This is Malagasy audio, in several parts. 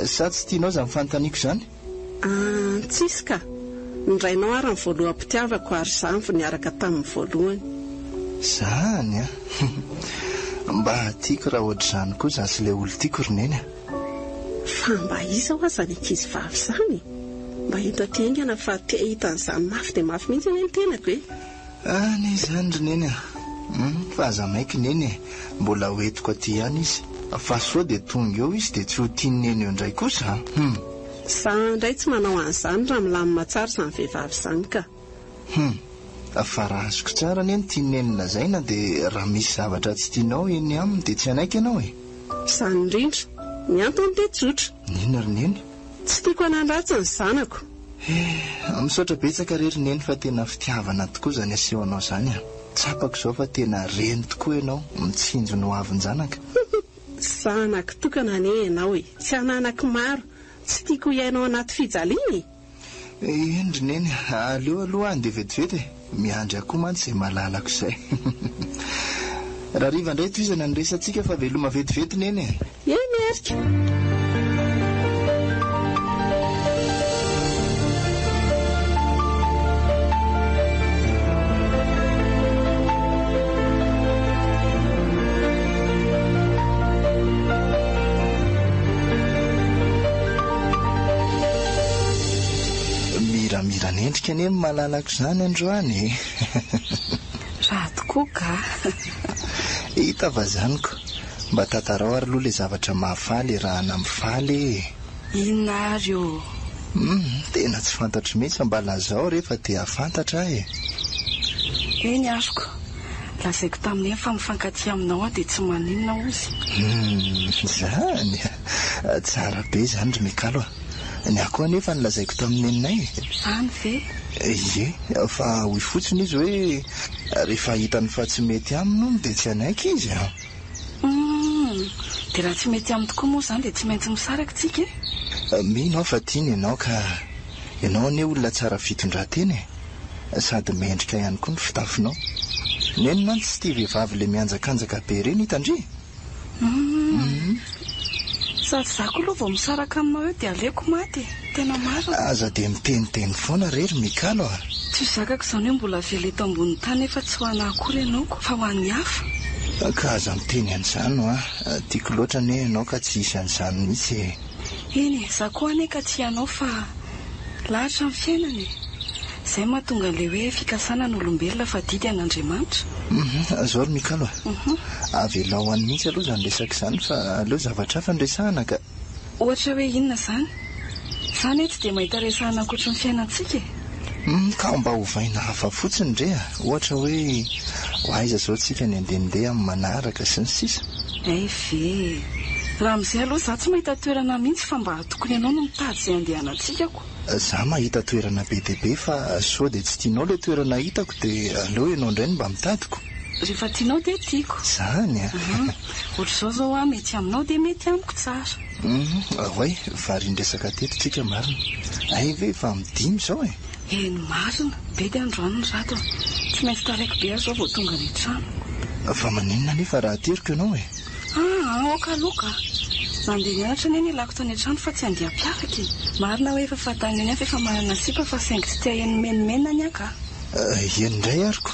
Sa tsy tianao izany fanontaniako izany? Tsisy ka. Ndrainao ary ny voaloham-pitiavako ary izany vao niaraka tamin'ny voalohany. Zany mba tiako raha ohatr'izany koa izany sy ilay olo tiako roneny. Fa mba iza ho aza ny ankizy vavy izany? Mba hita tiaingana fa tia hitan'izany mafy dia mafy mihitsy ny tenako e. Ny izany roneny fa aza maika neny mbola hoentiko aty ihany izy. Fa soa dia tonga eo izy dia tsy ho tiany neny eo indray kosa. Sa indray tsy manao an'izany raha milamina tsara izany vehivavy izany ka. Fa raha azoko tsara neny tiany neny lazaina dia raha misy zavatra tsy tianao eny aminy dia tsy anaiky ianao e. Izany indrindra ny antony dia tsotra. Neny roneny? Tsy tiako hanandratsy ny zanako. Misaotra betsaka rery neny fa tena fitiavana tokoa izany asehonao izany. Tsapako izao fa tena reny tokoa ianao mitsinjo ny hoavin-janaka. Zanako tokana ane ianao e, tsy ananako maro, tsy tiako iainao anaty fijaliana. Endry neny, aleo aloha any dia vetivety miandry akoho mantsy izay malalako izay. Raha riva indray toizana ny resantsika fa veloma vetivety neny e. Mierika. Mira nendrika anie malalako izany androany. Raha tokoa ka. Hita vazaniko mba tantarao ary aloha ilay zavatra mahafaly raha namfaly. Inona ary io? Tena tsy fantatro mihitsy mba lazao rehefa dia fantatra e. Eny azoko. Lazaiko tamin'ny fa mifankatia aminao dia tsy maninona ozy. Zany tsara be izany ry Mikalo. Ny akoho anefa nilazaiko tamin'ny neninay. Zany ve? Ie, fa hoy fotsiny izy hoe rehefa hitany fa tsy mety aminy dia tsy anaiky izy. Dia raha tsy mety aminy tokoa moa izany dia tsy maintsy misaraka tsika e. Mino fa tiany ianao ka ianao anie olona tsara fitondran-tena e. Sady mendrika ihany koa ny fitafinao. Neny mantsy tsy tia vehivavy ilay mianjakanjaka be ireny hitandry. Sady za koa aloha vao misaraka aminao eo dia aleoko maty. Tena maro. Aza dia miteniteny foana rery Mikalo a. Tsy zakako izany hoe mbola vela eto ambony tany efa tsy ho ana akory ianao fa ho an'ny hafa. Ka aza miteny an'izany tiako loatra anie ianao ka tsy hisy an'izany mihitsy. Eny za koa anie ka tsy ianao fa lahatra amin'ny fiainana e. Izay mahatonga an'ilay hoe fikasana n'olombelona fa didy an'Andriamanitra. Azao ry Mikalo avelao any mihitsy aloha izany resaka izany fa aleo zavatra hafa nresahana ka. Ohatra hoe inona izany? Izany tsy dia mahita resahana ankoatra ny fiainantsika e. Ka mba hovaina hafa fotsiny re ohatra hoe ho aiza izao tsika ny andehandeha amin'ny manaraka sy ny sisa. Ve raha amin'izay aloha za tsy mahita toerana mihitsy fa mba tokony ianao no mitady izay andehanantsika. Za mahita toerana be dia be fa sao dia tsy tianao ilay toerana hitako dia aleo ianao indray no mba mitadiko. Rehefa tianao dia tiako. Zany Ohatr'izao zao mety aminao dia mety amiko tsara. Ahoy varindresaka teto tsika marina. Ay ve fa midimy izao e. Eny marina be dia androany ny rato. Tsy maintsy taraiko be azy zao vao tonga ny trano. Fa maninona nefa raha teriko ianao e. Aoka aloka. Nandeha nianatra ny ilako tany an-trano fa tsy handeha mpiaraka. Marina hoe efa fatany eny efa manana sipa fa saingy tsy tia eny menimena ny aka. Eny indray ariko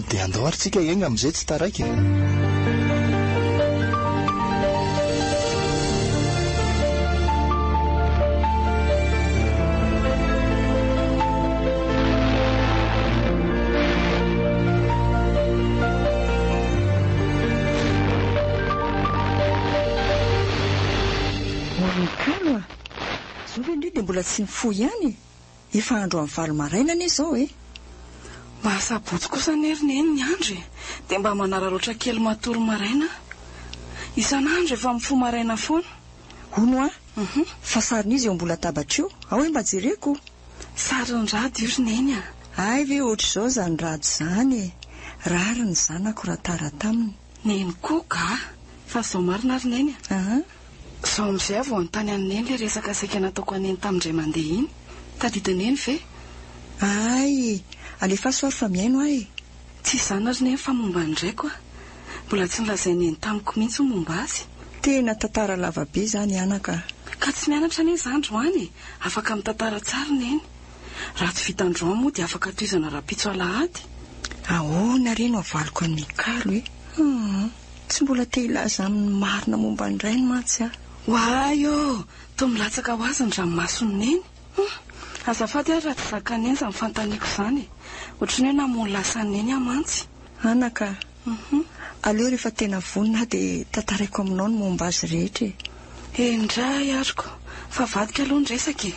dia andao ary tsika eny amin'izay tsy taraiky. Mbola tsy mifoy ihany efa andro amin'ny valo maraina anie izao e. Mahasabotsy kosa nerineny ny andro e. Dia mba manararaotra kely matory maraina. Isan'andro efa mifoy maraina foana. Hono fa sarin'izy eo mbola tabatra io ao hoe mba jereko. Sarin'rady io neny Ay ve ohatr'izao izany rady izany e. Rary ny zanako raha tara taminy. Neny koa ka fa izao marina ry neny Sao amin'izay vao anontany an'neny ilay resaka saika nataoko an'eny tamindray mandeha iny. Tadidineny ve? Ay, alefa soary fa miaino ahy. Tsy izany ry neny fa momba andraiko Mbola tsy nilazaineny tamiko mihitsy momba azy. Tena tantara lava be izany anaka. Ka Ka tsy mianatra anie izany Androany, afaka mitantara tsara neny. Raha tsy vita Androany moa dia afaka toizana rapitso alahady. Ahoana reny avaliko any Mikalo tsy mbola te hilaza amin'ny marina momba ny rainy mantsy aho. Wayo, toa milatsaka ho azy ny ranomasony neny. Azafady raha tsy zakany eny izany fantaniako izany. Ohatran'ny hoe namono lasa neny amantsy. Anaka, aleo rehefa tena vonina dia tantaraiko aminao ny momba azy rehetra. Indray ariko, fa vadika aloha ny resaka e.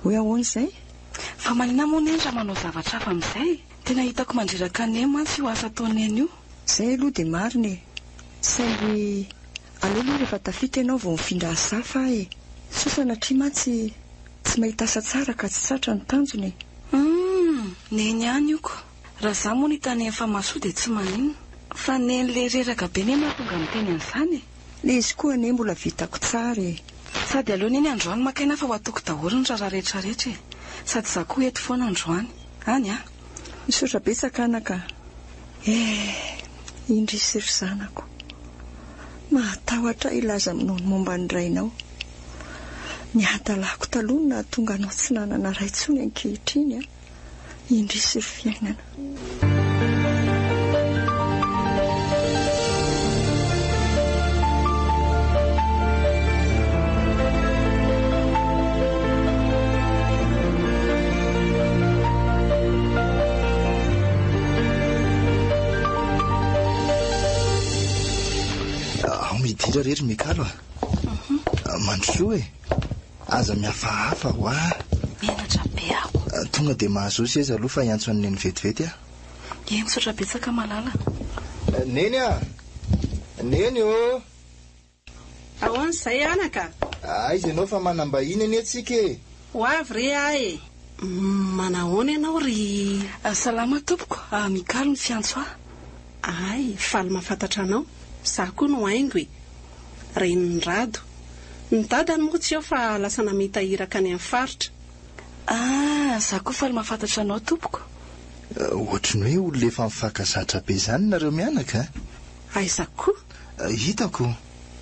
Hoe ahoana izay? Fa manina moa neny raha manao zavatra hafa amin'izay. Tena hitako mandriraka neny mantsy io asa ataoneny io. Izay aloha dia marina e. Saingy aleo aloha rehefa tafita ianao vao mifindra safa e. Sosanatria mantsy tsy mahita asa tsara ka tsy tratra ny tanjony. Neny ihany io ko. Raha za moa ny tany efa masoa dia tsy maninona. Fa neny le reraka be neny mahatonga miteny an'izany e. Le izy koa ane mbola vitako tsara e. Sady aleo neny Androany makaina fa ho atoko daholo ny raharaha rehetrarehetra e. Sady za koa eto foana Androany. Any a? Misaotra betsaka anaka. Indrisy ry zanako. Mahatahotra ilaza aminao ny momba ny rainao. Ny hadalako taloha na tonga anao tsy nanana ray intsony ankehitriny a. Indrisy ry fiainana. Midira rery Mikalo mandrosoa e. Aza mihafahafa ho mianatra be aho. Tonga dia mahazo seza aloha fa hiantso an'ny neny vetivety a. Misaotra betsaka malala. Neny a. Neny o. Ahoana izay anaka? Izy ianao fa manambahiny anie antsika e. Ho avy re ahy. Manahoana ianao ry? Salama tompoko. Mikalo ny fiantso aho. Ay, faly mahafantatra anao. Za koa no haingo e. Reniny rado. Ny dadany moa tsy eo fa lasa namita iraka any amin'ny faritra. Za koa faly mahafantatra anao tompoko. Ohatrany hoe olona efa mifankazatra be izany nareo mianaka. Aiza koa? Hitako.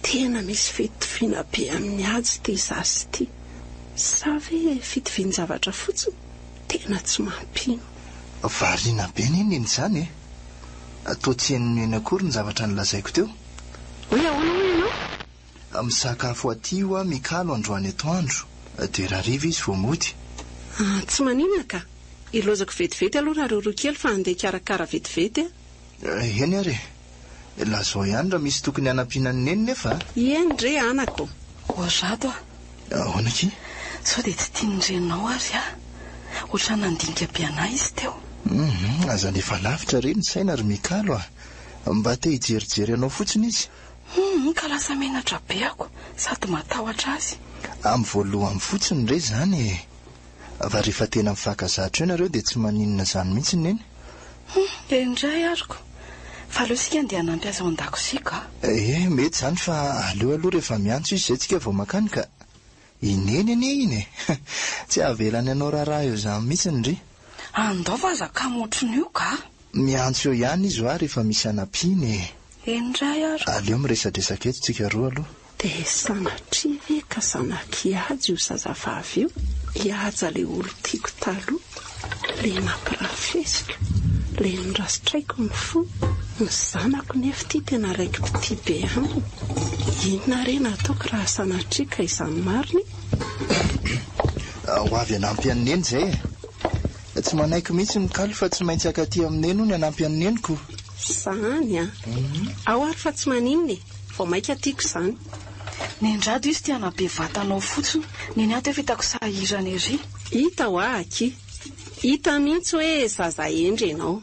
Tena misy fitoviana be amin'ny ady ty zasy ty. Sa ve fitoviany zavatra fotsiny? Tena tsy mampino. Variana be neny izany e. Toa tsy henony eny akory ny zavatra nilazaiko teo. Hoe ahoana hoy ianao? Misakafo aty ho Mikalo Androany atoandro. Dia rariva izy vao mody. Tsy maninona ka. Ilozako vetivety aloha raha roa kely fa andeha karakara vetivety a. Eny ary. Lazao ihany raha misy tokony hanampiana ny neny nefa. Eny re anako. Oazado Ahoana ki? Sao dia tsy tiany renao ary ohatran'ny nandinika be anahy izy teo. Aza nefa lavitra reny saina ry Mikalo mba te hijerijery anao fotsiny izy. Ka lasa menatra be ako sady matahotra azy. Amin'ny voalohany fotsiny re zany e. Va rehefa tena mifankazatra eo nareo dia tsy maninona izany mihitsy neny. Indray ariko. Fa aleo sika andeha hanampy azy ao an-dakozika. Mety zany fa aleo aloha rehefa miantso izy izay tsika vao makany ka ineny anie iny e. Tsy avelany anao raharaha eo izany mihitsy ry. Andao fa zaka motrony io ka. Miantso eo ihany izy rehefa misy anampiany. Indray ariko. Aleo miresadresaka eto tsika roa aloha. Dia sanatria ve ka sanak-iady io zazavavy io? Hiaja le olo tiako taloha, le nampirafesika, le nirasitraiko ny fo, ny zanako nefa ty tena raiky piti be aminy. Inona re nataoko raha sanatria ka izany mariny? Ho avy hanampy an'ny neny izay e. Tsy manaiky mihitsy Mikalo fa tsy maintsy akaty amin'ny neny ny hanampy an'ny neniko. Zany ao ary fa tsy maninona e. Vao maika tiako izany. Nendrado izy tiana be vatanao fotsiny. Neny ato efa hitako sahirana ery. Hita ho aky. Hita mihitsy hoe zaza endry ianao.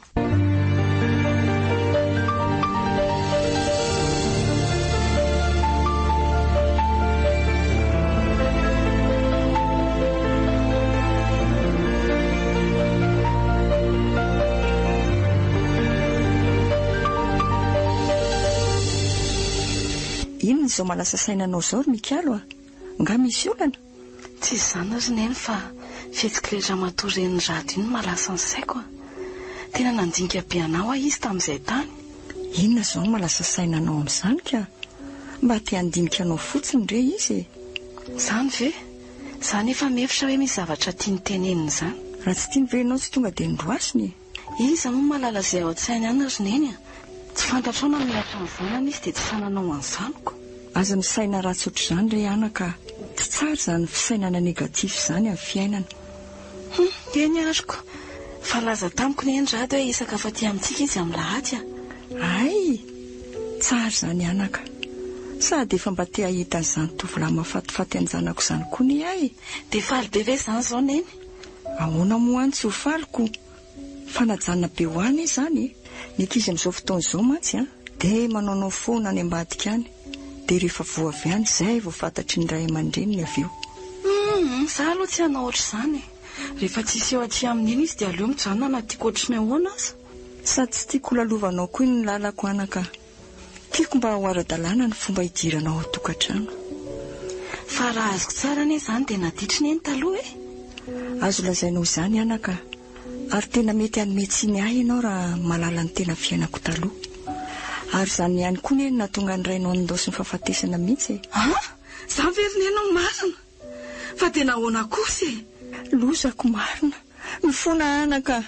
Inona izao malasa sainanao izao ry Mikalo nga misy olana? Tsy izany ry neny fa fihetsika le ramatoa reniny rado iny malasa ny saiko Tena nandinika be anao izy tamin'izay tany. Inona izao malasa sainanao amin'izany ka? Mba te handinika anao fotsiny re izy. Izany ve? Izany efa mefitra hoe misy zavatra tiany tenenina izany. Raha tsy tiany ve ianao tsy tonga dia nodroasiny. Iza moa malala izay ao an-tsainy ihany ry neny a. Tsy fantatrao na milatra ny vonana izy dia tsy sananao an'izanyko. Aza misaina ratsy ohatr'izany ry anaka. Tsy tsara izany fisainana negatif izany amin'ny fiainana. Eny ariko. Fa laza tamiko ny endrady hoe isaka afa-ty amintsika izy amin'ny lahady a. Ay, tsara izany anaka. Sady efa mba te hahita an'izany tovolahy mahafatifaty anjanako izany koa ny ay. Dia faly be ve izany izao neny? Ahoana moa any tsy ho faliko. Fanajanona be ho any izany. Ny ankizy amin'izao fotoana izao mantsy dia manaonao foana any ambadika any. Dia rehefa voa avy any izay vao fantatry ny ray aman-dreniny avy eo. Za aloha tsy hanao ohatr'izany. Rehefa tsisy eo aty amin'iny izy dia aleo mijanona na tiako ohatriny ahoana aza. Sady tsy tiako lalovanao koa ny lalako anaka. Tiako mba ho ara-dalàna ny fomba hidiranao ao tokantrano. Fa raha azoko tsara anie izany dia naditry ny eny taloha e. Azo lazainao izany anaka. Ary tena mety hanome tsiny ahy ianao raha malala ny tena fiainako taloha. Ary izany ihany koa ny nahatonga ny rainao nindosy ny fahafatesana mihitsy. Za very ny marina. Fa tena ahoana kosa e. Lozako marina. Mifona anaka.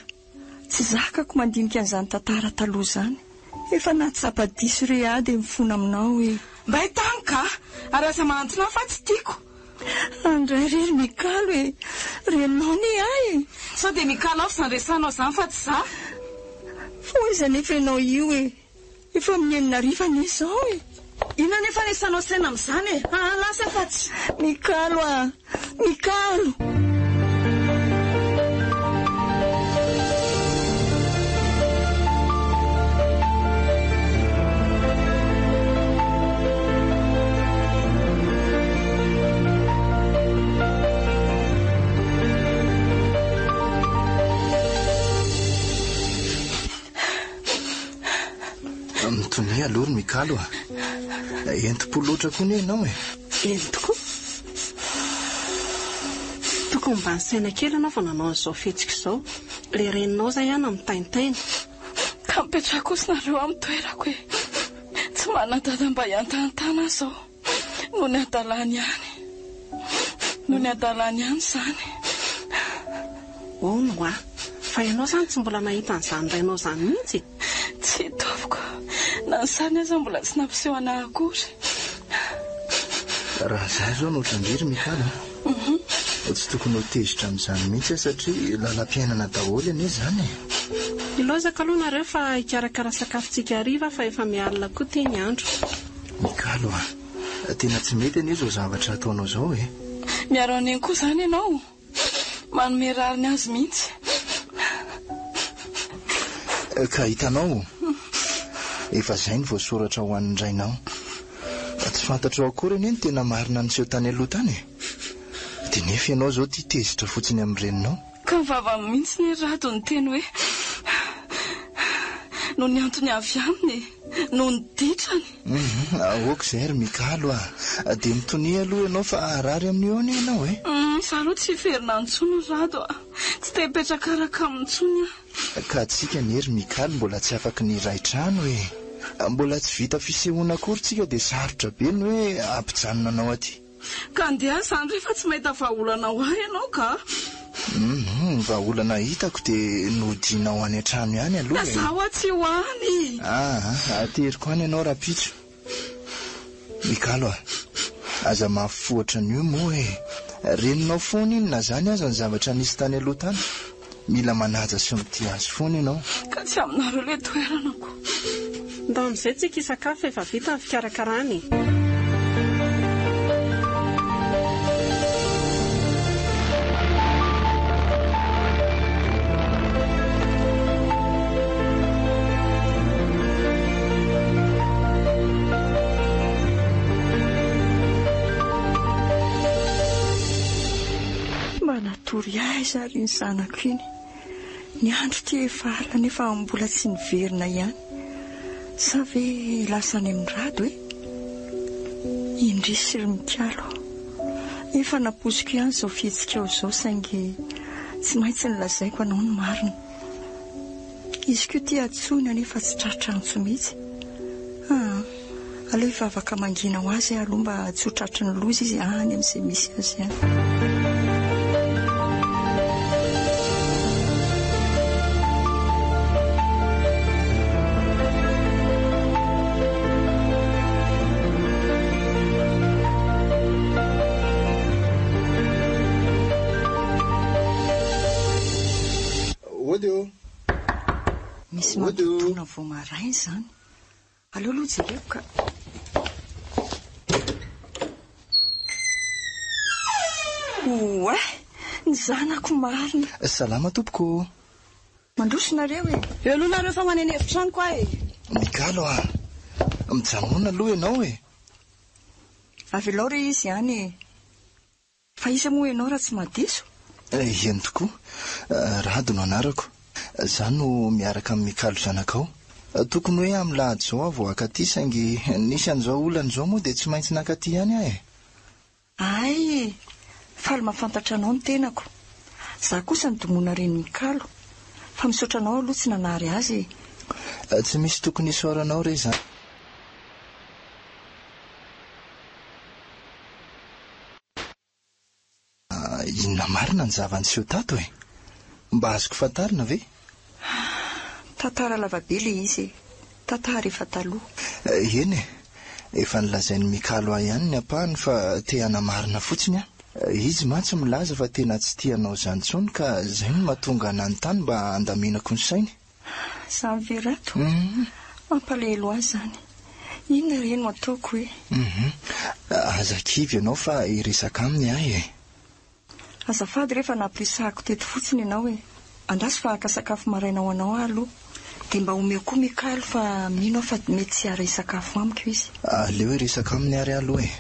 Tsy zakako mandinika an'izany tantara taloha izany. Efa nahatsapa-diso rehady mifona aminao e. Mba hitany ka. Ary aza manantona fa tsy tiako. Andray rery mikalo e. Renao ny ay. Sao dia mikalo ao izany resanao izany fa tsy za. Fa izany efa ianao io e. Efa amin'ny enina ariva ny izao e. Ina nefa resanao saina amin'izany e. Lasa fa tsy. Mikalo a. Mikalo. Mitony aloha ny mikalo ento-po loatra koa ny ianao e. Entoko? Tokony mba nisaina kely anao fa nanao an'izao fetsika izao. Le reninao zay ihany amin'ny taintaina. Ka mipetraka kosinareo amin'ny toerako e. Tsy manan-dada mba hiantanantana zao. Noho ny adalany ihany. Noho ny adalany ihany izany. No a. Fa ianao izany tsy mbola nahita an'izany rainao izany mihitsy. Tsy hitoviko. Na ny sany aza mbola tsy nampiseho anahy akory. Raha izay izao no ohatran-driry mikalo. Tsy tokony ho tezitra amin'izany mihitsy satria lalam-piainana daholo anie izany e. Ilozaka aloha nareo fa hikarakara sakafontsika hariva fa efa mialina koa ty ny andro. Mikalo tena tsy mety anie izao zavatra ataonao izao e. Miaro an'iny koa izany ianao. Manome rariny azy mihitsy. Ka hitanao efa izay ny voasoratra ho an'ny rainao. Tsy fantatrao akory anie ny tena marina niseho tany aloha tany e. Dia nefa ianao izao tia tezitra fotsiny amin'ny reninao. Ka mivava mihitsy ny rado ny teny hoe noho ny antony avy aminy noho ny ditrany. Aoka izay ry mikalo dia mitony aloha ianao fa arary amin'io any ianao e. Fa aloha tsy hiferina ntsony rado tsy te hipetraka araka amin'ntsony Ka tsika nery mikalo mbola tsy afaka ny iray trano e. Mbola tsy vita fisehoana akory tsika dia sarotra be ny hoe ampijanona anao aty. Ka andeha izany rehefa tsy mahita vahaolana ho ahy ianao ka. Vahaolana hitako dia nodinao any an-trano ihany aloha e. Zaho tsy ho any. Ateriko any ianao rapitso. Mikalo aza mafifohatra an'io moa e. Reninao foana iny na zany aza ny zavatra nisy tany aloha tany. Mila manaja sy mity azy foana ianao. Ka tsy aminareo ilay toeranako. Ndao amin'izay tsika hisakafo efa vita ny fikarakarany. Mba natory aiza ary ny zanako iny. Ny andro ty efa ala nefa mbola tsy niverina ihany. Sa ve lasa any amin'ny rado e? Indrisy ry mikalo. Efa naposiko ihany izao fihetsikao izao saingy tsy maintsy nilazaiko anao ny marina. Izy koa ty atsony anefa tsy tratra antso mihitsy. aleo efa afaka mangina ho azy aloha mba tsy ho tratry ny loza izy any amin'izay misy azy any. Misy mampitona vo marainy zany. Aleo aloha jereko ka. Oe, ny zanako marina. Salama tompoko. Mandrosinareo e. Eo aloha nareo fa manena hevitrano koa e. Mikalo a. Mijanona aloha ianao e. Avy alao re izy ihany e. Fa isa moa ianao raha tsy madiso. Eny tokoa. Rado no anarako. Za no miaraka amin'ny Mikalo zanakao. Tokony hoe amin'ny lahady zao aho vao akaty saingy nisy an'izao olana izao moa dia tsy maintsy nakaty ihany aho e. Ay, faly mahafantatra anao ny tenako. Za kosa ny domona reny Mikalo. Fa misaotra anao aloha tsy nanary azy. Tsy misy tokony isaoranao re zany. Inona marina ny zavan'seho tato e? Mba azoko fantarina ve? Tantara lavabe le izy. Tantara efa taloha. Eny e. Efa nilazain'ny Mikalo ahy ihany ny ampahany fa te hanamarina fotsiny aho. Izy mantsy milaza fa tena tsy tianao izany intsony ka izay no mahatonga ananontany mba handaminako ny sainy. Samy verato. Mampalahelo azy zany. Inona reny no ataoko hoe? Azakivy ianao fa hiresaka aminy ahy e. Azafady rehefa nampirisahako teto fotsiny ianao e. Andraso fa haka sakafo maraina ho anao aloha. Dia mba omeo koa Mikalo fa mino fa mety tsy haray sakafo amiko izy. Aleo hiresaka aminy ary aloha e.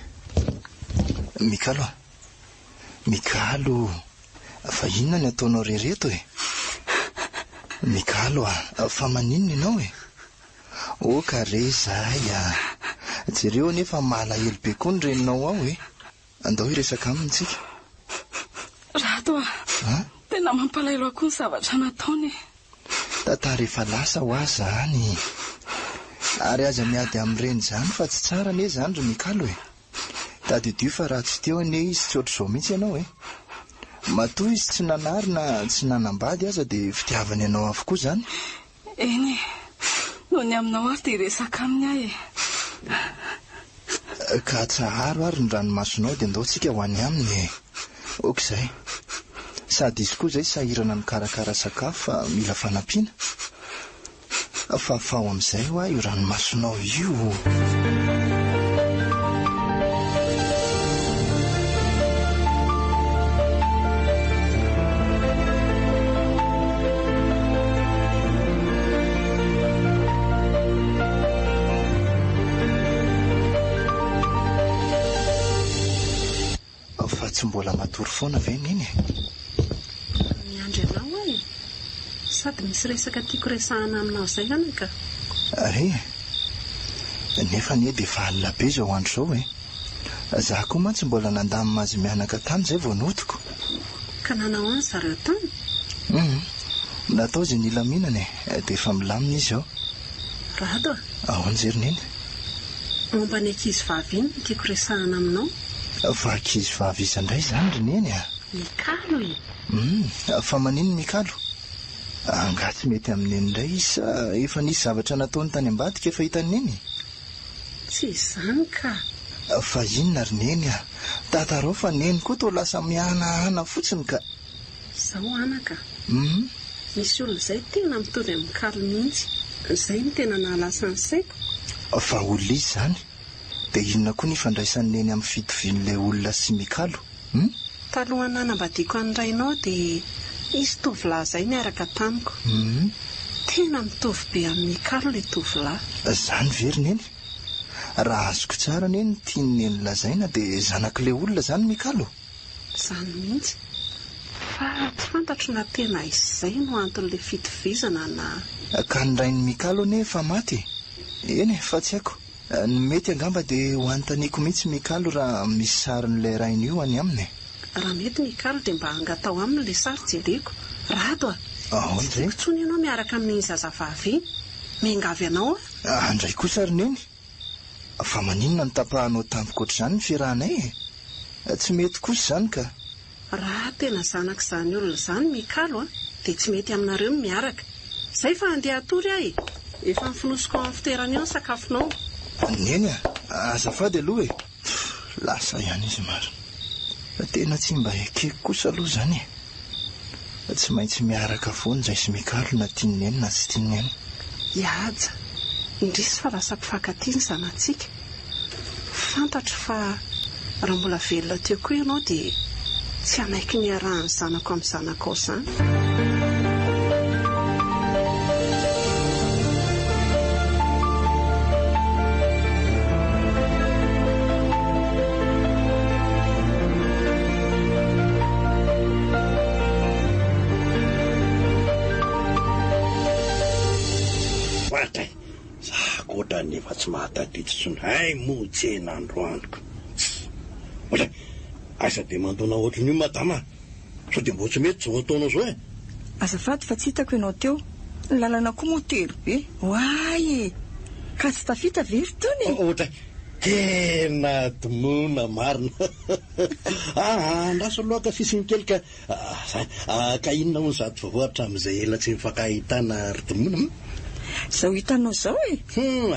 Mikalo a. Mikalo. Fa inona ny ataonao rereto e? Mikalo a. Fa maninona ianao e? O kare zahay a. Jereo nefa malahelo be koa ny reninao ao e. Andao hiresaka aminy tsika. Rato a. Tena mampalahelo akoho ny zavatra nataony. Tantara efa lasa ho azy zany. Ary aza miady amin'ireny zany fa tsy tsara ane zany ry Mikalo e. Tadidio fa raha tsy teo ane izy tsy ohatr'izao mihitsy ianao e. Matoa izy tsy nanary na tsy nanambady aza dia fitiavany ianao avokoa zany. Eny e. Noho ny aminao ary dia resaka aminy ahy e. Ka tsaharo ary ny ranomasonao dia andaontsika ho any aminy e. Okizay. Sady izy koa izay sahirana mikarakara sakafo fa mila fanampiana. Fa ho amin'izay ho aho io ranomasonao io. Fa tsy mbola matory foana ve niny? Miandry anao e. Sady misy resaka tiako resahana aminao izay ihany ka. Nefa nie dia efa alina be izao andro izao e. Za koa mantsy mbola nandamina azy mianaka tany izay vao nodiko. Ka nanao any zareo tany? Natao izay nilaminana e. Dia efa milamina izy ao. Rado a. Ahoana jery neny? Momba ny ankizy vavy iny tiako resahana aminao. Fa ankizy vavy izy indray izany ry neny a. Mikalo e. Fa maninona Mikalo? Anga tsy mety amin'iny indray izy sa efa nisy zavatra nataony tany ambadika efa hitany neny? Tsy izany ka. Fa inona ry neny a? Tatarao fa neny koa toa lasa mihanahana fotsiny ka. Zao anaka. Misy olona izay tena mitovy amin'ny Mikalo mihitsy. Izay no tena nahalasa ny saiko. Fa olona izy zany? Dia inona koa ny ifandraisan'ny neny amin'ny fitovian'ilay olona sy Mikalo? Taloha nanambadiako an'irainao dia izy tovolahy izay niaraka tamiko. Tena mitovy be amin'ny Mikalo ilay tovolahy. Izany very neny? Raha azoko tsara neny tiany neny lazaina dia zanak'ilay olona zany Mikalo? Izany mihitsy. Fa tsy fantatro na tena izay no anton'ilay fitovizana na... Ka ny rain'ny Mikalo ane fa maty? Eny fa tsy haiko. Ny mety angamba dia ho anontaniako mihitsy Mikalo raha misy sarin'ilay rainy io any aminy. Raha mety Mikalo dia mba hangatao amin'ilay sary jereko. Rado a. Ahoana izay? Tsony ianao miaraka amin'ny zazavavy. Miangavy anao a. Andray kosa ry neny? fa maninona ny tapahanao tampoka ohatr'izany ny fiarahanay tsy mety kosa izany ka. Raha tena zanaka izany olona izany Mikalo dia tsy mety aminareo miaraka. Izay fa andeha atory ahy. Efa mifinosoko amin'ny fitoerana eo ny sakafonao. Neny azafady aloha lasa ihany izy maro. Tena tsy mba ekeko kosa aloha izany tsy maintsy miaraka foana izay sy Mikalo na tiany neny na tsy tiany neny. Ihaja indrisy fa lasa mpifankatia ny zanantsika. Fantatro fa raha mbola velona teo koa ianao dia tsy hanaiky ny arahany zanako amin'ny zanako ao izany. Nefa tsy mahatadiditsony hay motsena androaniko ola asa dia mandona ohatrany io madama so dia mbo tsy mety zao ataonao zao azafady fa tsy hitako ianao teo ny lalana koa motelo be hoay ka tsy tafita very tony ohatra tena tomona marina andraso aloha ka fisiny kely ka inona ho ny sady vavoatra amin'izay ela tsy mifankahitana ry tomona zao hitanao zao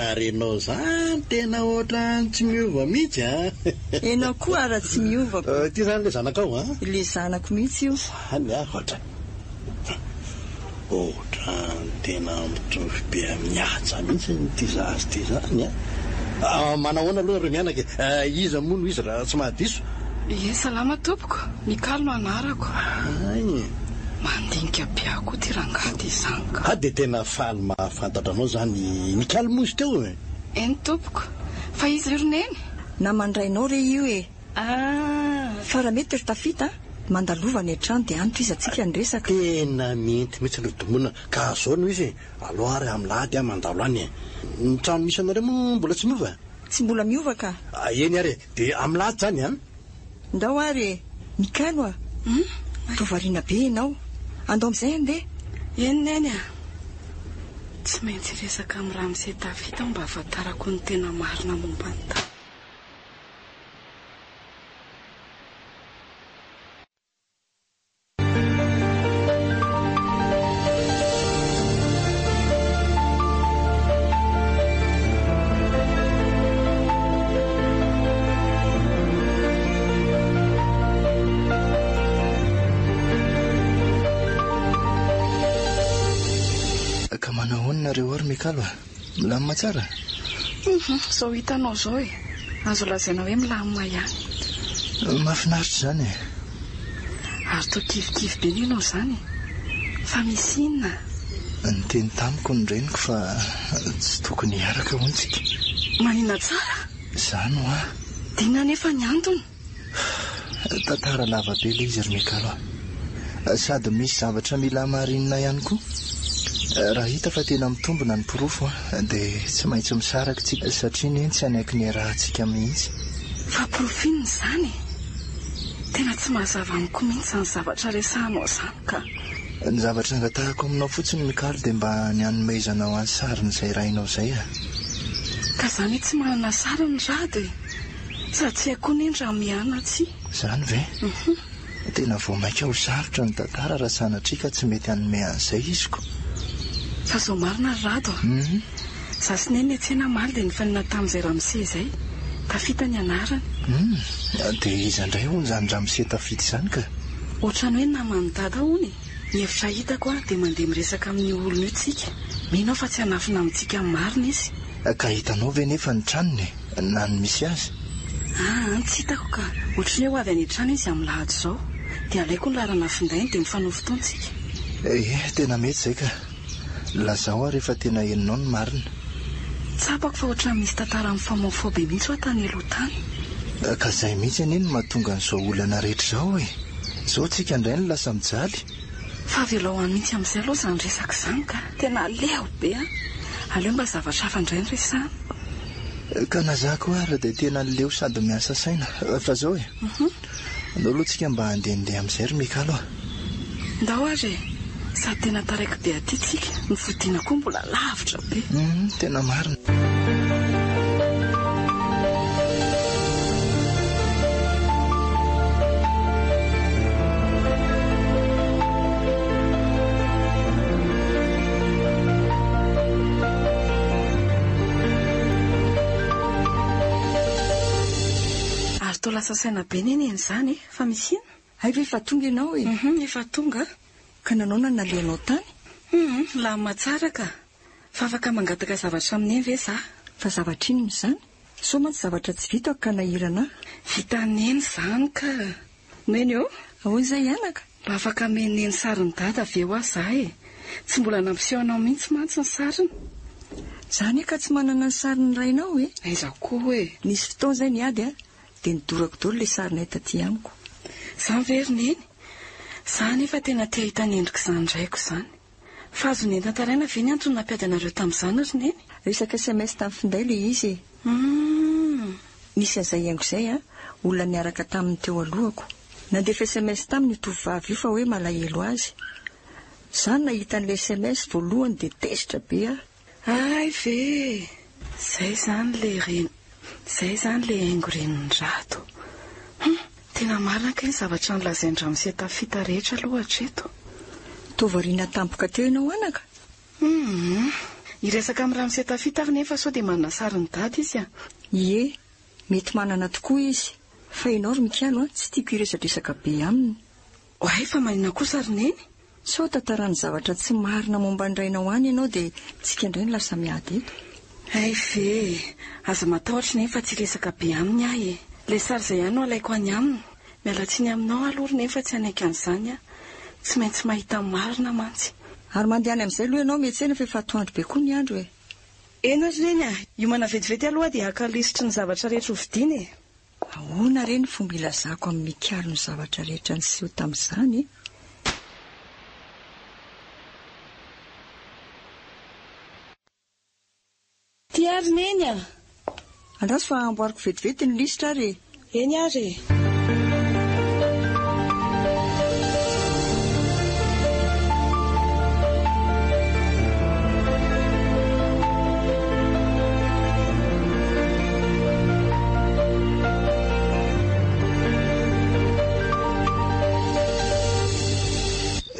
ary enao zany tena ohatra tsy miova mihitsy enao koa ara tsy miova ty zany le zanakao le zanako mihitsy io zany ohatra tena mitovy be amin'ny haja mihitsy ty zazy ty zany manahoana aloha reo mianaka iza mono izy raha tsy mahadiso salama tompoko Mikalo no anarako mandinika biako ty rangady izany ka dia tena faly mahafantatra anao zany Mikalo mozy teo eny tompoko fa izy roneny na mandrainao re io fa raha mety ry tafita mandalova ny an-trano dia anitra izy atsika nyresaka tena mety mihitsy ny tomona ka zao no izy aloha ary amin'ny lahady mandalo any ny trano misy anareo moa mbola tsy miova tsy mbola miova ka eny ary dia amin'ny lahady zany ndao ary Mikalo tovariana be ianao andao amin'izay andeha eniny tsy maintsy resaka amin'ny raha misy tafita mba ahafantarako ny tena marina momba ny tany nareo ary Mikalo milamina tsara zao hitanao zao azo lazaina hoe milamina ihany mahafinaritra zany ary to kivikivy be ny ianao zany fa misy inona ny teny tamiko ny reniko fa tsy tokony hiaraka hontsika manina tsara zany dina nefa ny antony tantara lava be le izy ry Mikalo sady misy zavatra mila marinina ihany koa raha hita fa tena mitombona ny pirofo dia tsy maintsy misaraka tsika satria neny tsy hanaiky ny rahantsika mihitsy fa pirofininy zany tena tsy mahazava amiko mihitsy ny zavatra resahanao zany ka ny zavatra angatahako aminao fotsiny Mikalo dia mba ny hanomezana ho any sariny izay rainao izay ka zany tsy manana sariny rady sady tsy haiko ny raha miana tsy zany ve tena vao maika ho sarotra ny tantara raha sanatria ka tsy mety hanome an'izay iziko fa zao marina ry rado za sy neny etsena maly dia nifanina tamin'izay ramose izay tafita ny anarany dia iza indray hono zany ramose tafita izany ka ohatrany hoe namany dada hony ny hevitra hitako dia mandeha miresaka amin'ny olona io tsika minao fa tsy hanafina amintsika amin'ny marina izy ka hitanao ve nefa ny tranony na ny misy azy tsy hitako ka ohatrany hoe ho avy any an-trano izy amin'ny lahady izao dia alaiko ny larana findainy dia mifanohy fotoantsika tena mety izay ka lazao ary rehefa tena eninao ny marina tsapako fa ohatrany misy tantara amin'ny famaofao be mihitsy ho atany aloha tany ka izay mihitsy anie no mahatonga n'izao olana rehetra izao zao tsika indray ny lasa mijaly fa velao any mihitsy amin'izay aloha zany resaka izany ka tena leho be aleo mba zavatra hafa indray ny resahana ka nazako ary dia tena leo sady miasa saina fa zao andao aloha tsika mba handehandeha amin'izay ry Mikalo ndao ary sady tena taraiky be aty tsika ny fodiana koa mbola lavitra be tena marina lasa saina be neny izany fa misy ina ay ve efa tonga ianao e efa tonga ka nanao na naleanao tany la matsara ka fa afaka mangataka zavatra amin'ny ve za fa zavatra iny mizany so mantsy zavatra tsy vita ka nahirana vita neny zany ka neny eo ahoana izay ianaka mba afaka meneny sariny dada avy eo aza e tsy mbola nampisehoanao mihitsy mantsy ny sariny zany ka tsy manana ny sariny rainao e aiza koa hoe nisy fotoana izay niady a dia nidorako daholo ilay sarina taty amiko zany very neny za nefa tena te hahita nendrika izany ndraiko izany fa azo nentantaraina ve ny antony nampiady anareo tamin'izany ry neny resaka SMS tamin'ny finday le izy nisy an'izay haingo izay a olona niaraka taminy teo alohako nandefa SMS taminy tovovavy io fa hoe malahelo azy zany nahita n'ilay SMS voalohany dia tezitra be a ay ve zay zany le haingo renindrato tena marina ka ny zavatra nylazaindra amin'ny tafita rehetra aloha hatreto tovariana tampoka teo ianao anaka iresaka amin'ny raha amin'ny tafita ary nefa sao dia manana sariny dady izy a ie mety manana tokoa izy fa ianao ry mikalo a tsy tiako iresadresaka be aminy oay fa manina kosa ry neny sao tantarany zavatra tsy marina momba ndrainao any ianao dia tsika indray ny lasa miady eto ay ve aza matahotra nefa tsy resaka be aminy ahy e le sary izay ihany no alaiko any aminy mialatsiny aminao aloha ry nefa tsy anaiky an'izany a tsy maintsy mahita marina mantsy ary mandeha any amin'izay aloha ianao metsena fa efa atoandro be koa ny andro e ena ry reny a io mana vetivety aloha dia akalisitry ny zavatra rehetra hovidiny e ahoana reny fomba ilazako amin'ny mikalo ny zavatra rehetra niseho tamin'izany tiary neny a andraso fa amboariko vetivety ny lisitra ary eny ary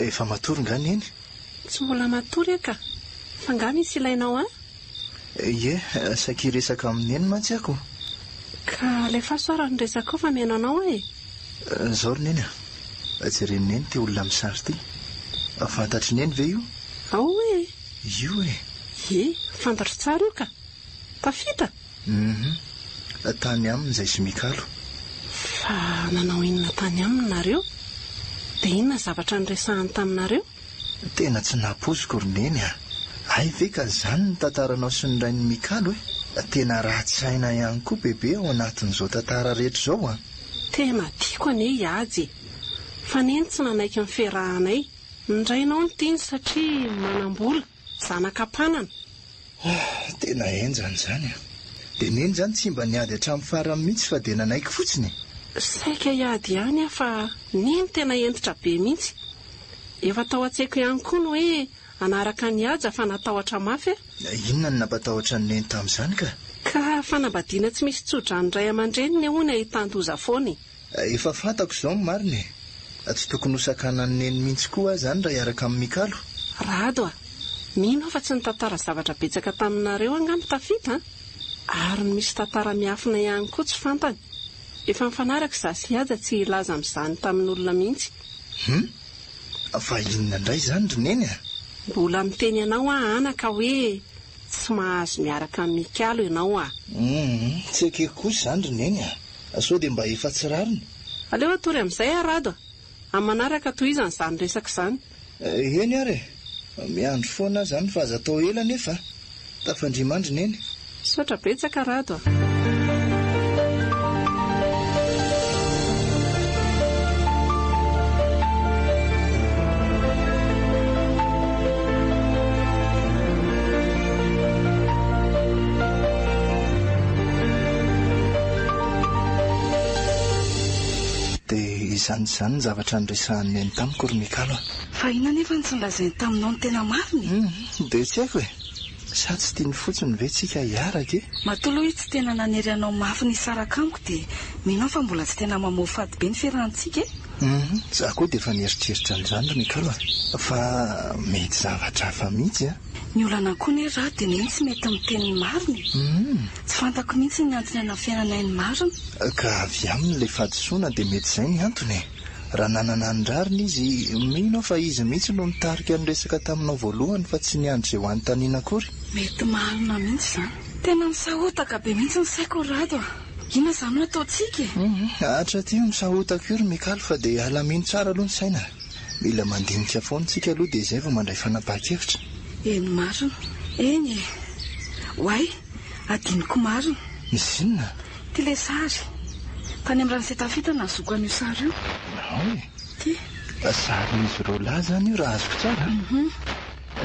efa matory nga neny tsy mbola matory eka fa nga misy ilainao a ie saky resaka amin'ny eny mantsy ako ka lefa soara ny resaka ao fa menanao e zao ry neny a jereny neny te olona amin'ny sary ty fantatry neny ve io ao e io e e fantatro tsara io ka tafita tany aminy izay sy mikalo fa nanao inona tany aminy nareo dia inona zavatra nyresahany taminareo tena tsy napoziko ry neny a ay ve ka zany ny tantaranao sy ny rainy mikalo e tena rahatsaina ihany koa bebe ao anatin'izao tantara rehetra zao a tena tiako ane iady fa neny tsy nanaiky ny ferahanay ndrainao ny tiany satria manam-bola zanakam-panana tena enjany zany a dia neny zany tsy mba niady hatramin'ny farany mihitsy fa dia nanaiky fotsiny saika iady ihany a fa neny tena entitra be mihitsy efa tao an-tsaiko ihany koa no hoe anaraka ny aja fa natahotra mafy inona ny nampatahotra ny neny tamin'izany ka fanambadiana tsy misy tsodrany iray aman-dreny ny hoy ny ahitan-doza foany efa fantako izao ny mariny tsy tokony hosakana ny neny mihitsy koa zany raha hiaraka amin'ny mikalo rado a mino aho fa tsy ny tantara zavatra betsaka taminareo angamy tafita ary ny misy tantara miafina ihany koa tsy fantany efa mifanaraka za sy aja tsy ilaza amin'izany tamin'olona mihitsy fa inona indray zany ry neny a mbola miteny ianao anaka hoe tsy mahazo miaraka amin'ny mikalo ianao tsy akeko kosa zany ry neny a sao dia mba efa tsy rariny aleo atory amin'izay arado amin'ny manaraka toy izany izany resaka izany eny ary miandro foana zany fa aza tao ela nefa tafandrimandry neny sotra betsaka rado izany ny zavatra nyresahan'ny eny tamiko ry mikalo fa ina nefa ny tsy nilazainy taminao ny tena mariny dia tsy haiko e sa tsy tiany fotsiny ve tsika hiaraka e matolo hoe tsy tena nanery anao mafy ny saraka amiko dia minao fa mbola tsy tena mamoafady be ny fiarahantsika e za koa dia efa nieritreritra an'izany ry mikalo fa mety zavatra hafa mihitsy a ny olana koa ny raha dia neny tsy mety miteny mariny tsy fantako mihitsy ny antony ana fiainanay ny marina ka avy amin'ilay fahadisoana dia mety izay ny antony raha nanana ny rariny izy mino fa izy mihitsy no nitarika ny resaka taminao voalohany fa tsy niandry izay ho any taniana akory mety marina mihitsy izany tena misahotaka be mihitsy ny saiko rado ina izany no ataontsika hatratio misahotaka io ry Mikaly fa dia alamino tsara aloha ny saina mila mandinika foantsika aloha dia izay vao mandray fanapahan-kevitra eny marina eny e hoay adiniko marina misy inona ty le sary tany amin'ny ranoseta na zoko an'io sary io oe ty sarin'izy roa lahy zany io raha azoko tsara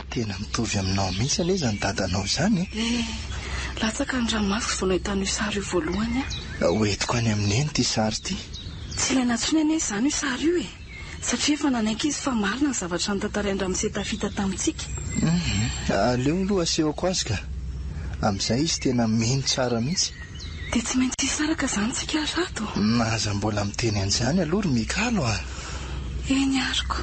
tena mitovy aminao mihitsy ane zany dadanao zany latsaka ny ranomasiko vao nahitan'io sary io voalohany hoentiko any amin'ny eny ty sary ty tsy ilaina ntsony ane izany io sary io e satria efa nanaiky izy fa marina ny zavatra notantarain'ny ranoseta tamintsika aleo aloha asehoko azy ka amin'izay izy tena mino tsara mihitsy dia tsy maintsy hisaraka izany tsika rato naza mbola miteny an'izany aloha ry Mikalo eny ariko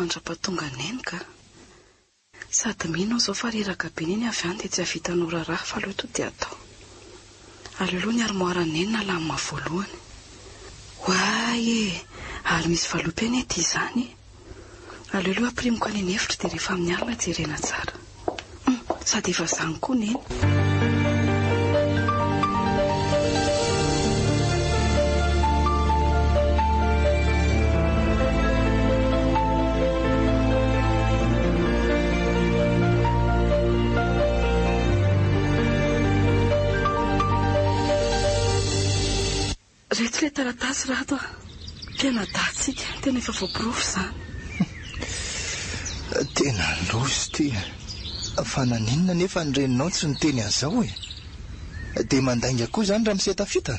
mandrapatonga neny ka sady mino zao fa reraka be neny avy any dia tsy havitanao raharaha fa aloha to dia atao aleoloha ny armoara neny na lamina voalohany hoay ary misy valopy eny ety izany aleoloha aprimoko any ny efitra dia rehefa amin'ny alina jerena tsara sady efa zany koa neny reto le taratasy rato mpianadatsika tena efa voaporofo izany tena lozy ty fa naninona nefa ny reninao tsy niteny an'izao e dia mandainga koa izany raha misetafita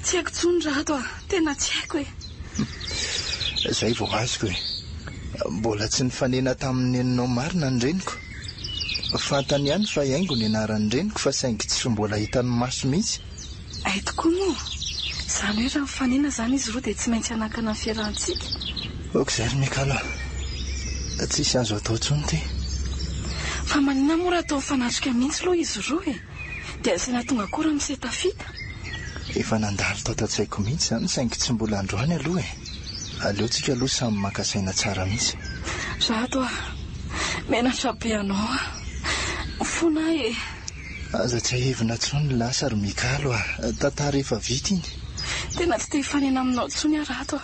tsy haiko tsony rato tena tsy haiko e izay vao azoko e mbola tsy nifanena tamin'ny eninao marina ny reniko fantany ihany fa haingo ny anaran'ny reniko fa saingy tsy mbola hitan'ny maso mihitsy ay tokoa moa izany hoe raha mifanena izany izy roa dia tsy maintsy hanakana ny fiarahantsika okizay ry Mikalo tsisy azo atao tsony ty fa manina mora atao mifanatrika mihitsy aloha izy roa e dia asaina tonga koa raha misetafita efa nandalo tao tan-tsaiko mihitsy izany saingy tsy mbola androany aloha e aleotsika aloha samy makasaina tsara mihitsy rato menatra be anao mifona e aza tsy ahevina tsony lasa ry Mikalo tantara efa vita iny tena tsy te hifanena aminao tsony rato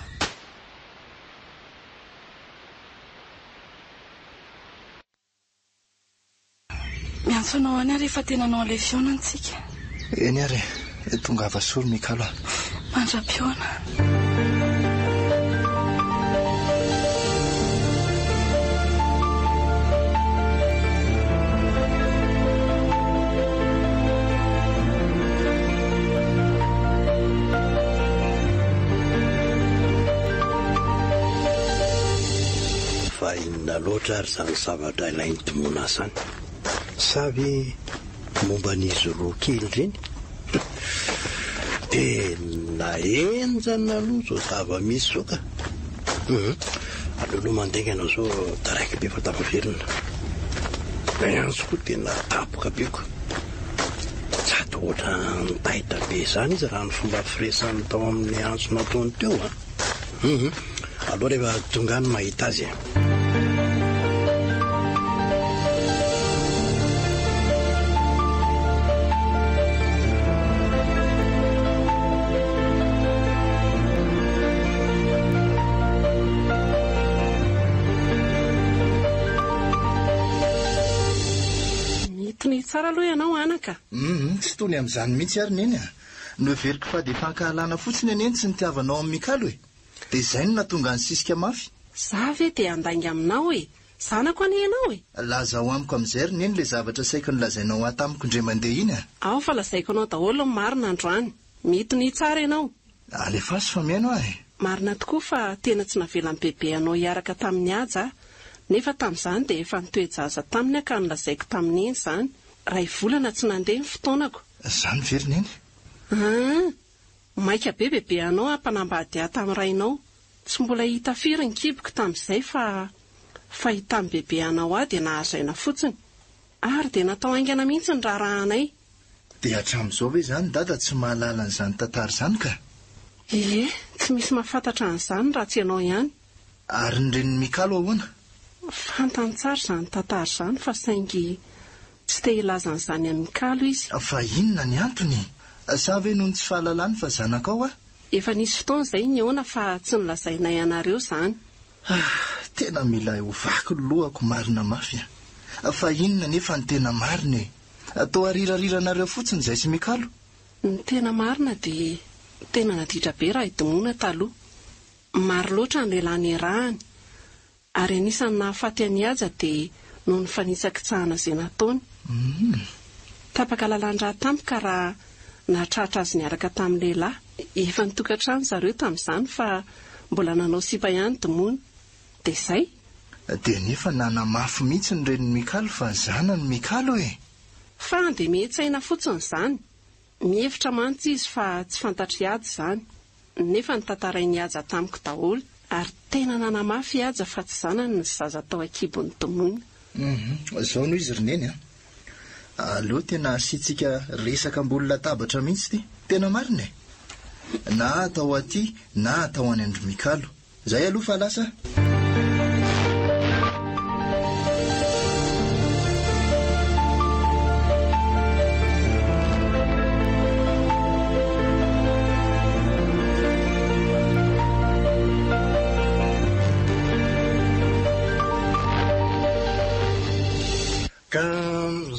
miantso anao any rehefa tena anao an'ilay fionantsika eny ary tonga avasory Mikalo mandra-piona inona loatra ary zany zavatra ilainy tomona zany savy momba n'izy roa kely reny tena enjana aloha zao zava-misy zao ka aleoloha mandaingana zao taraiky be fa tapaverina anso koa tena tapoka be ko sady ohatra nitaitra be zany izy raha ny fomba firesany tao amin'ny antso nataony teo aloha rehefa tonga ny mahita azy tsara aloha ianao anaka tsy tony amin'izany mihitsy ary neny no everiko fa dia fankahalana fotsiny aneny tsy nitiavanao amin'ny Mikalo e dia izay no natonga ny sisika mafy za ve dia andainga aminao e zanako any ianao e laza ho amiko amin'izay ry neny le zavatra saiko nylazainao atamiko indray mandeha iny ao fa lazaiko anao daholo ny marina androany mety ny tsara ianao alefaso fa miaino ahy marina tokoa fa tena tsy navelan'ny bebe anao hiaraka tamin'ny aja, nefa tamin'izany dia efa nitoejaza taminy ka nilazaiko tamin'ny eny izany. Ray volana tsy nandeha ny fotoanako. Izany very neny? Maika be bebe anao ampanambady ahy tamin'ny rainao. Tsy mbola hita firy ny kiboko tamin'izay fa hitan'ny bebe anao ahy dia nahazaina fotsiny. Ary dia natao aingana mihitsy ny rarahanay. Dia hatramin'izao ve izany dada tsy mahalala an'izany tantara izany ka? Tsy misy mahafantatra an'izany raha tsy ianao ihany. Ary ny reniny Mikalo ahoana? Fantany tsara izany tantara izany fa saingy tsy te hilaza an'izany amin'ny Mikalo izy. Fa inona ny antony? Sa ve noho ny tsy fahalalany fa zanakao ah? Efa nisy fotoana izay niona fa tsy nilazainay anareo izany. Tena mila ho vaky lohako marina mafy. Fa inona nefa ny tena marina e? Atao arirariranareo fotsiny izay sy Mikalo? Ny tena marina dia tena naditra be raha idimoana taloha. Maro loatra ny lehilahy niarahany. Ary anisany nahafaty any aja dia noho ny fanitsakitsahana izay nataony. Tapaka lalandra tampoka raha nahatratra azy niaraka tamin'ny lehilahy. Efa nitokantrano zareo tamin'izany fa mbola nanao sipa ihany dimoana. Dia izay. Dia nefa nanamafy mihitsy ny reniny Mikalo fa zanany Mikalo e. Fa dia mihetsaina fotsiny izany. Mihevitra mantsy izy fa tsy fantatry ady izany. Nefa ny tantarainy aja tamiko daholo. Ary tena nanamafy aja fa tsy zanany ny zaza tao akibon'ny dimoana. Izao noho izy roneny a. Aleo tena asiantsika resaka ambony latabatra mihitsy ty. Tena marina e. Na atao aty na atao any Andry Mikalo. Zay aloha fa lasa.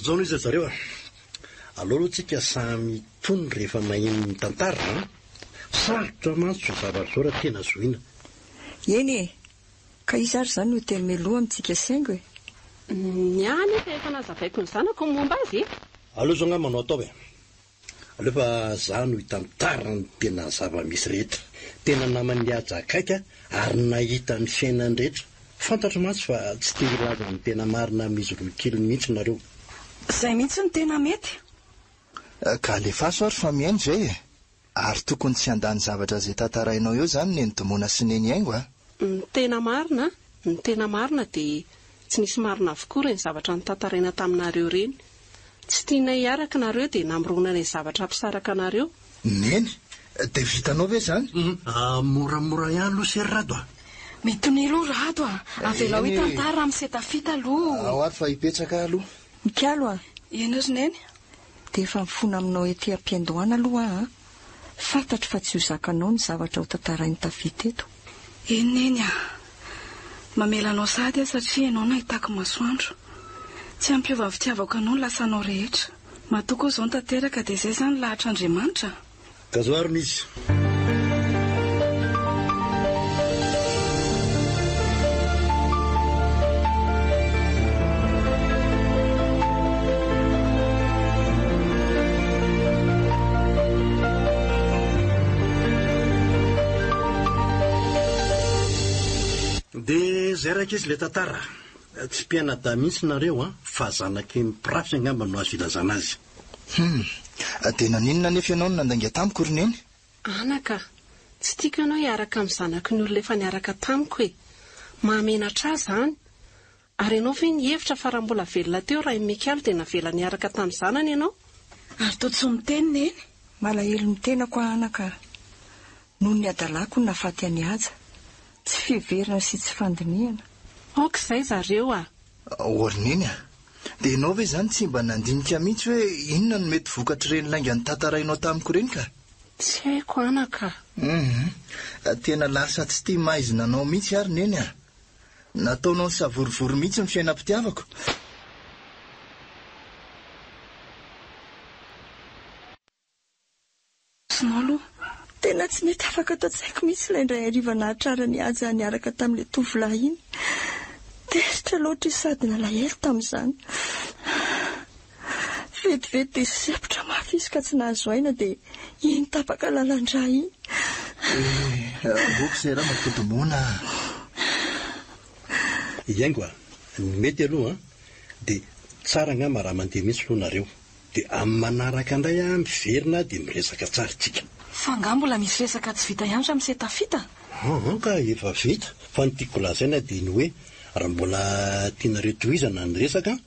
Zao noho izy zareo aleo aloha tsika samy tony rehefa maheno ny tantara sarotra mantsy zao zavatra zao raha tena zoina. Eny e, ka izary izany no teny meloha amintsika saingo e. Niany efa nazavaiko ny zanako momba azy e. Aleo zao manao atao e. Aleo fa za no hitantara ny tena zava-misy rehetra. Tena naman'ny aja akaika ary nahita ny fiainany rehetra. Fantatra mantsy fa tsy te hilaza ny tena marina mizy roa kely mihitsy nareo. Izay mihitsy ny tena mety. Ka alefaso ary fa mihaino izay e. Ary tokony tsy handany zavatra izay tantarainao eo izany ny dimoana sy neny haingo a. Ny tena marina dia tsy nisy marina avokoa reny zavatra ny tantaraina taminareo reny. Tsy tianay hiaraka nareo dia namorona ny zavatra ampisaraka nareo. Neny? Dia vitanao ve izany? Moramora ihany aloha serrado a. Mety ny aloha rado a. Avelao hitantara amin'ny setafita aloha. Ao ary fa hipetraka aloha. Mikalo a. Eny ry neny? Dia efa mifona aminao ety am-piandohana aloha a. Fantatro fa tsy ho zakanao ny zavatra ho tantarainy tafita eto. Eny neny a. Mamelanao sady a satria ianao nahitako masoandro. Tsy ampiova ny fitiavako anao ny lasanao rehetra. Matoko izao ny tanteraka dia izay izany lahatra Andriamanitra. Ka zao ary misy. Dia zay raika izy le tantara. Tsy mpianada mihitsy nareo fa zanaky mipirafy angamba no azo ilazana azy. Dia naninona nefa ianao no nandainga tamiko roneny? Anaka, tsy tiako ianao hiaraka amin'ny zanaky ny olona efa niaraka tamiko e. Mahamenatra azy izany. Ary ianao ve nihevitra fa raha mbola velona teo raha Mikalo dia navela niaraka tamin'ny zanany ianao? Ary toa tsy miteny neny? Malahelo ny tenako anaka. Noho ny adalako no nafaty any aja. Tsy fiverina sy tsy fandiniana. Aok'izay zareo a. Orineny a. Dia ianao ve izany tsy mba nandinika mihitsy hoe inona no mety vokatry reny lainga ny tantarainao tamiko reny ka? Tsy haiko anaka. Tena lasa tsy tia maizina anao mihitsy ary neny a. Nataonao ny savorivory mihitsy ny fiainam-pitiavako. Sinalo? Tena tsy mety afaka tatsaiko mihitsy ilay indray hariva nahatrara ny aja niaraka tamin'ilay tovolahy iny. Teritra loatra izy sady nalahelo tamin'izany. Vetivety dia sepotra mafy izy ka tsy nahazo aina dia iny tapaka lalandra iny. Boko izay raha mampodimona. Iaingo a, mety aloha dia tsara angamba raha mandeha mihitsy loanareo. Dia amin'ny manaraka indray miverina dia miresaka tsara tsika. Fa nga mbola misy resaka tsy vita ihany raha misetafita. Ka efa vita. Fa ny tiako lazaina dia ny hoe raha mbola tianareo tohizana ny resaka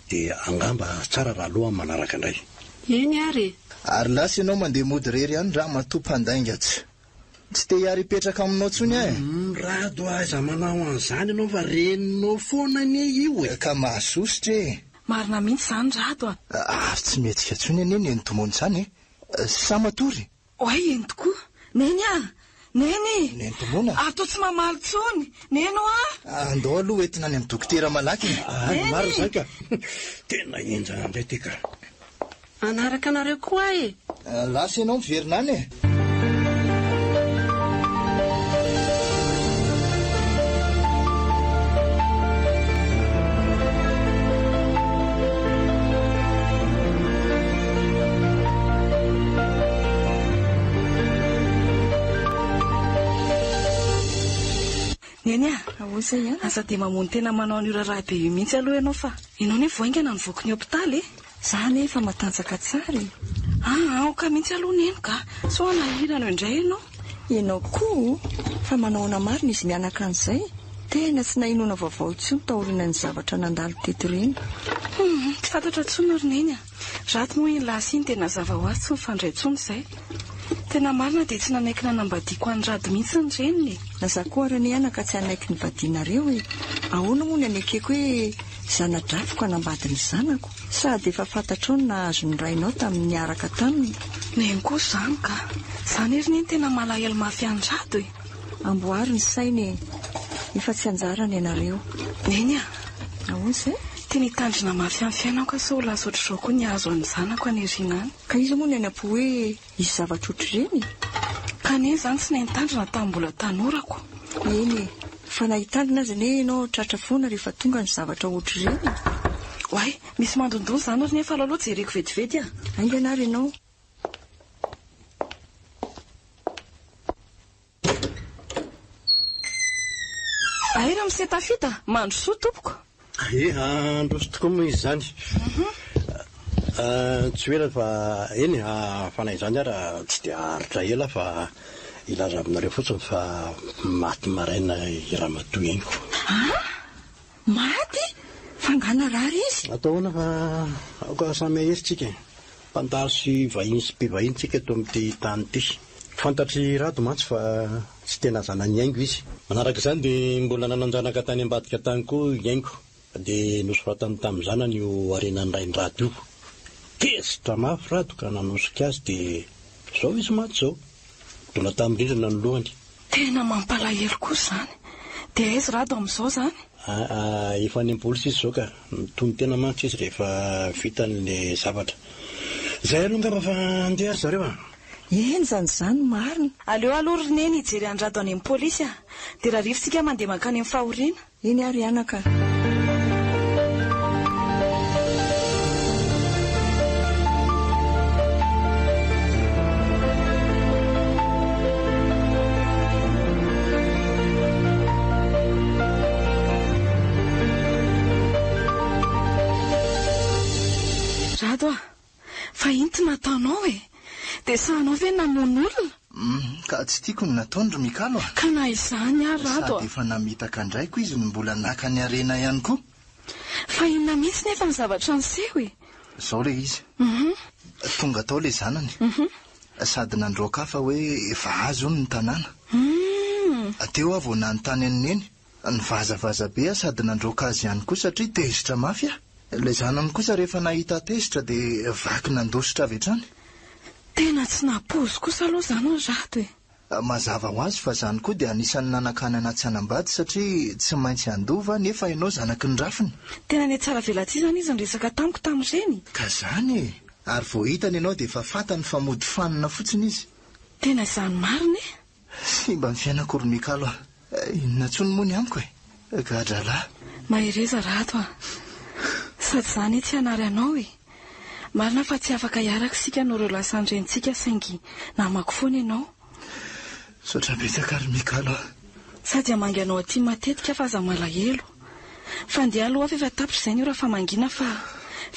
dia angamba tsara raha aloha amin'ny manaraka indray. Eny ary. Ary lasa ianao mandeha mody rery ihany raha matompandaingatsy. Tsy te hiary hipetraka aminao tsony ahy. Raha doa aiza manao an'izany ianao fa reninao foana anie io e. Ka mahasositra e. Marina mihitsy izany rato a. Ary tsy metsika tsony anie eny tomony izany e. Sa matory. Oay eny tokoa. Neny a. Neny. Neny tomona. Atao tsy mamaly tsony. Neno a. Andao aloha entina any amin'ny dokotera malaky. Maro izany ka. Tena enjana indray ty ka. Anaraka anareo koa e. Lasa ianao miverina any e. Neny a. Ahosa ihany. Asa dia mamono tena manao ny raha be io mihitsy aloha ianao fa ianao ne voaingana ny voky ny hopitaly e. Za nefa matanjaka tsara e. Ka mihitsy aloha neny ka. So nahirana indray ianao. Ianao koa fa manaona marina izy mianaka an'izay. Tena tsy nahinona vaovao tsy mitaorina ny zavatra nandalo teto ireny. Tsy fantatra tsony ry neny a. Rato moa iny lasa iny tena zava ho azy tsy mifandray tsony izay. Tena marina dia tsy nanaikina nambadiako any rady mihitsy ny reniny. Na za koa ary nianaka tsy hanaiky ny vadianareo e. Ahoana moa ny anekeko hoe zanadrafiko hanambady ny zanako. Sady efa fantatrao ny nahazo ny rainao tamin'ny niaraka taminy. Neny koa izany ka. Izany ery neny tena malahelo mafy any rado e. Amboary ny sainy efa tsy anjarany ianareo. Neny a. Ahosa e? Tena hitandrina mafy amin'ny fiainako ka sao lasa ohatr'izao koa ny azo any zanako aneriana any. Ka izy moa ny anapo hoe izy zavatra ohatr'ireny. Kaneny izany tsy nahitandrina tamin'ny mbola tanorako. Eny fa nahitandrina azy ane ianao tratra foana rehefa tonga ny zavatra ohatr'ireny. Oay, misy mandondony izany ozy nefa lalao jereko vetivety a. Ainganary ianao. Aira misetafita, mandro soa tompoko. Androso tokoa moa izy zany. Tsy hoe fa eny fanahy izany ara tsy dia haritra ela fa ilaza aminareo fotsiny fa maty maraina iramatoa eniko. Maty? Fangana rary izy? Ataona fa aoka samy ahesitsika. Mpandalo sy vahiny sy mpivahiny tsika eto amin'ity tany ity. Fantatry rato mantsy fa tsy tena zanany Iaingo izy. Manaraka izany dia mbola nananjanaka tany ambadika tany koa Iaingo. Dia nosoratany tamin'ny zanany io arenany ray ny rato io. Kesitra mafy rato ka nanosika azy dia izao izy maty izao. Mbola tamin'ny rindrina ny lohany. Tena mampalahelo koa izany. Dia aiza rato amin'izao izany? Efa any am-polisa izy izao ka mitony tena mantsy izy rehefa vitan'ilay zavatra. Izay aloha ngamba fa andeha ary zareo a. Eny zany marina. Aleo aloha ry neny hijery andrado any amin'ny polisy a. Dia raha rivotsika mandeha mankany amin'ny fahoriana. Eny ary anaka. Rado a, fa inty nataonao e. Dia sahanao ve namono olona? Ka tsy tiako ny nataony ry Mikalo a. Ka na izany ary rado a. Sady efa namitaka indraiko izy ny mbola naka ny arena ihany koa. Fa inona mihitsy nefa ny zavatra niseho e. Izao le izy. Tonga tao le zanany. Sady nandroaka fa hoe efa azo ny tanàna. Teo aho vao nanontany any neny. Nivazavaza be sady nandroaka azy ihany koa satria tezitra mafy a. Ilay zanany kosa rehefa nahita tezitra dia vaky nandositra avy hatrany. Tena tsy napozy kosa aloha izany ho rato e. Mazava ho azy fa izany koa dia anisan'ny nanakany anaty anambady satria tsy maintsy andova nefa ianao zanaky ny rafiny. Tena ny tsara velatsy izany izy niresaka tamiko tamin'ireny. Ka izany e. Ary vao hitany ianao dia efa fantany fa mody fanina fotsiny izy. Tena izany marina e. Simba ny fiainako ry Mikalo a. Inona tsony moa ny amiko e. Gadralahy. Mahireza rato a. Sady izany tsy hanary anao e. Marina fa tsy afaka hiaraka sika noho ireo lasan'ireny tsika saingy namako foana ianao. sotra betsaka ary Mikalo. Sady amangy anao aty matetika fa aza malahelo. Fa ndia aloha efa tapitra izay ny ora fa mangina fa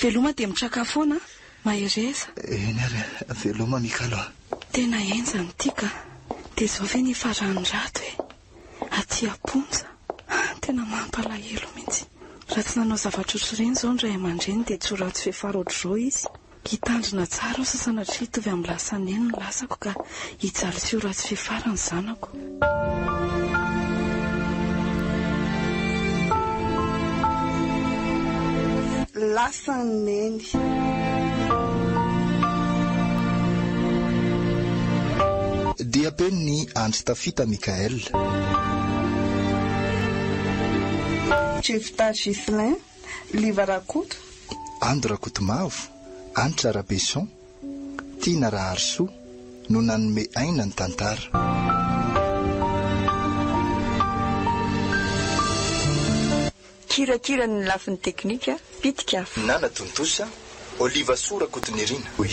veloma dia mitraka foana mahireza. Eny ary veloma Mikalo. Tena enjany tika. Dia izao ve ny faran'rato e. Aty aponja. Tena mampalahelo mihitsy. Raha tsy nanao zava-trotro ireny izao ny ray aman-dreny dia tsy ho ratsy fehifara ohatr'izao izy. Hitandrina tsara osa sanatria hitovy amin'ny lasany eny ny lasako ka hijaly tsy ho ratsy fehifara ny zanako. Lasany neny. Dia penny Andry Tafita Mikael. Jefta Gislin, Liva Rakoto. Andro Rakoto Mavo, Anitra Rabesson, Tina Raharso, no nanome aina ny tantara. Kirakira ny lafin'ny teknika, pitika. Nana Tontosa, Oliva Soa Rakoto Nirina. Oui.